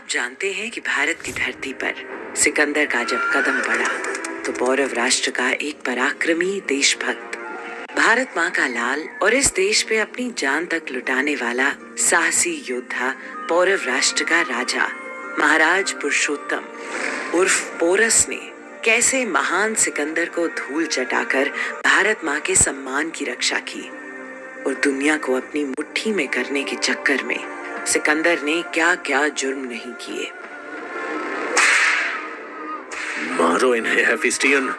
आप जानते हैं कि भारत की धरती पर सिकंदर का जब कदम पड़ा तो पौरव राष्ट्र का एक पराक्रमी देशभक्त, भारत माँ का लाल और इस देश पे अपनी जान तक लुटाने वाला साहसी योद्धा पौरव राष्ट्र का राजा महाराज पुरुषोत्तम उर्फ पोरस ने कैसे महान सिकंदर को धूल चटाकर भारत माँ के सम्मान की रक्षा की और दुनिया को अपनी मुट्ठी में करने के चक्कर में सिकंदर ने क्या क्या जुर्म नहीं किए। मारो इन्हें हेफिस्टियन,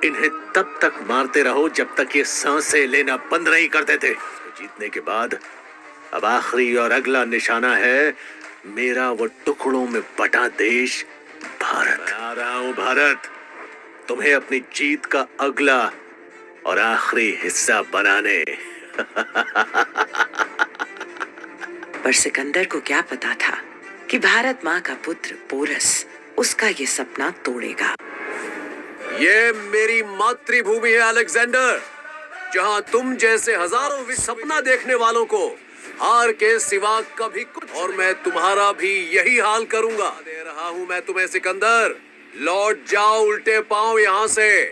इन्हें तब तक मारते रहो जब तक ये सांसें लेना बंद नहीं कर देते। जीतने के बाद अब आखिरी और अगला निशाना है मेरा वो टुकड़ों में बटा देश भारत। आ रहा हूं भारत, तुम्हें अपनी जीत का अगला और आखिरी हिस्सा बनाने। पर सिकंदर को क्या पता था कि भारत माँ का पुत्र पोरस उसका ये सपना तोड़ेगा। ये मेरी मातृभूमि है अलेक्जेंडर, जहाँ तुम जैसे हजारों सपना देखने वालों को हार के सिवा कभी कुछ, और मैं तुम्हारा भी यही हाल करूंगा। दे रहा हूँ मैं तुम्हें सिकंदर, लौट जाओ उल्टे पांव यहाँ से,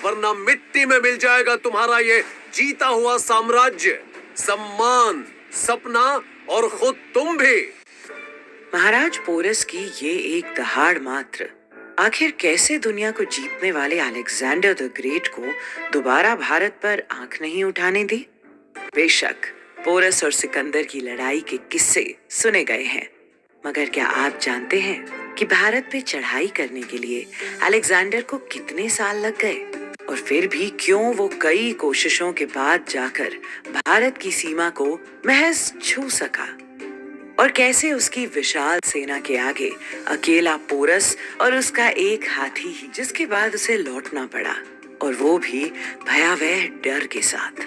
वरना मिट्टी में मिल जाएगा तुम्हारा ये जीता हुआ साम्राज्य, सम्मान, सपना और खुद तुम भी। महाराज पोरस की ये एक दहाड़ मात्र आखिर कैसे दुनिया को जीतने वाले अलेक्जेंडर द ग्रेट को दोबारा भारत पर आंख नहीं उठाने दी। बेशक पोरस और सिकंदर की लड़ाई के किस्से सुने गए हैं, मगर क्या आप जानते हैं कि भारत पे चढ़ाई करने के लिए अलेक्जेंडर को कितने साल लग गए और फिर भी क्यों वो कई कोशिशों के बाद जाकर भारत की सीमा को महज छू सका, और कैसे उसकी विशाल सेना के आगे अकेला पोरस और उसका एक हाथी ही, जिसके बाद उसे लौटना पड़ा और वो भी भयावह डर के साथ।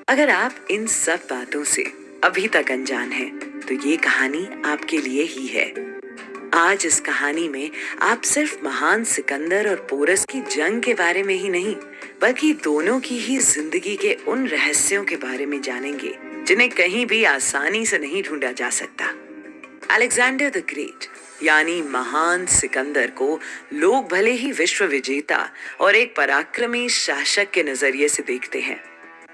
अगर आप इन सब बातों से अभी तक अनजान हैं, तो ये कहानी आपके लिए ही है। आज इस कहानी में आप सिर्फ महान सिकंदर और पोरस की जंग के बारे में ही नहीं, बल्कि दोनों की ही जिंदगी के उन रहस्यों के बारे में जानेंगे जिन्हें कहीं भी आसानी से नहीं ढूंढा जा सकता। अलेक्जेंडर द ग्रेट यानी महान सिकंदर को लोग भले ही विश्व विजेता और एक पराक्रमी शासक के नजरिए से देखते हैं,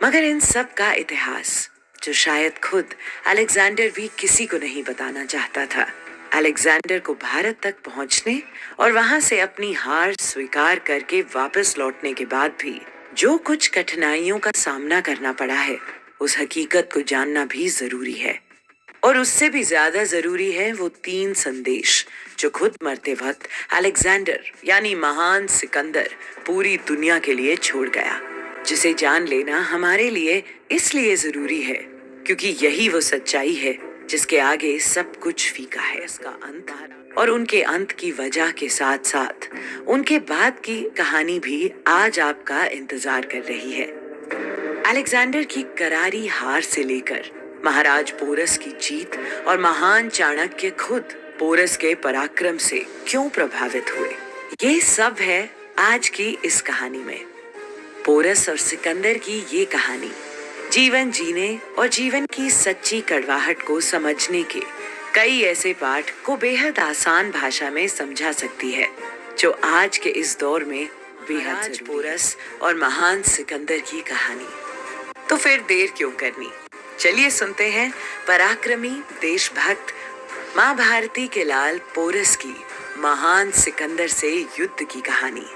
मगर इन सब का इतिहास जो शायद खुद अलेक्जेंडर भी किसी को नहीं बताना चाहता था। अलेक्जेंडर को भारत तक पहुंचने और वहां से अपनी हार स्वीकार करके वापस लौटने के बाद भी जो कुछ कठिनाइयों का सामना करना पड़ा है, उस हकीकत को जानना भी जरूरी है। और उससे भी ज्यादा जरूरी है वो 3 संदेश जो खुद मरते वक्त अलेक्जेंडर यानी महान सिकंदर पूरी दुनिया के लिए छोड़ गया, जिसे जान लेना हमारे लिए इसलिए जरूरी है क्योंकि यही वो सच्चाई है जिसके आगे सब कुछ फीका है। इसका अंत और उनके अंत की वजह के साथ साथ उनके बाद की कहानी भी आज आपका इंतजार कर रही है। अलेक्जेंडर की करारी हार से लेकर महाराज पोरस की जीत और महान चाणक्य खुद पोरस के पराक्रम से क्यों प्रभावित हुए, ये सब है आज की इस कहानी में। पोरस और सिकंदर की ये कहानी जीवन जीने और जीवन की सच्ची कड़वाहट को समझने के कई ऐसे पाठ को बेहद आसान भाषा में समझा सकती है, जो आज के इस दौर में बेहद पोरस और महान सिकंदर की कहानी। तो फिर देर क्यों करनी, चलिए सुनते हैं पराक्रमी देशभक्त माँ भारती के लाल पोरस की महान सिकंदर से युद्ध की कहानी।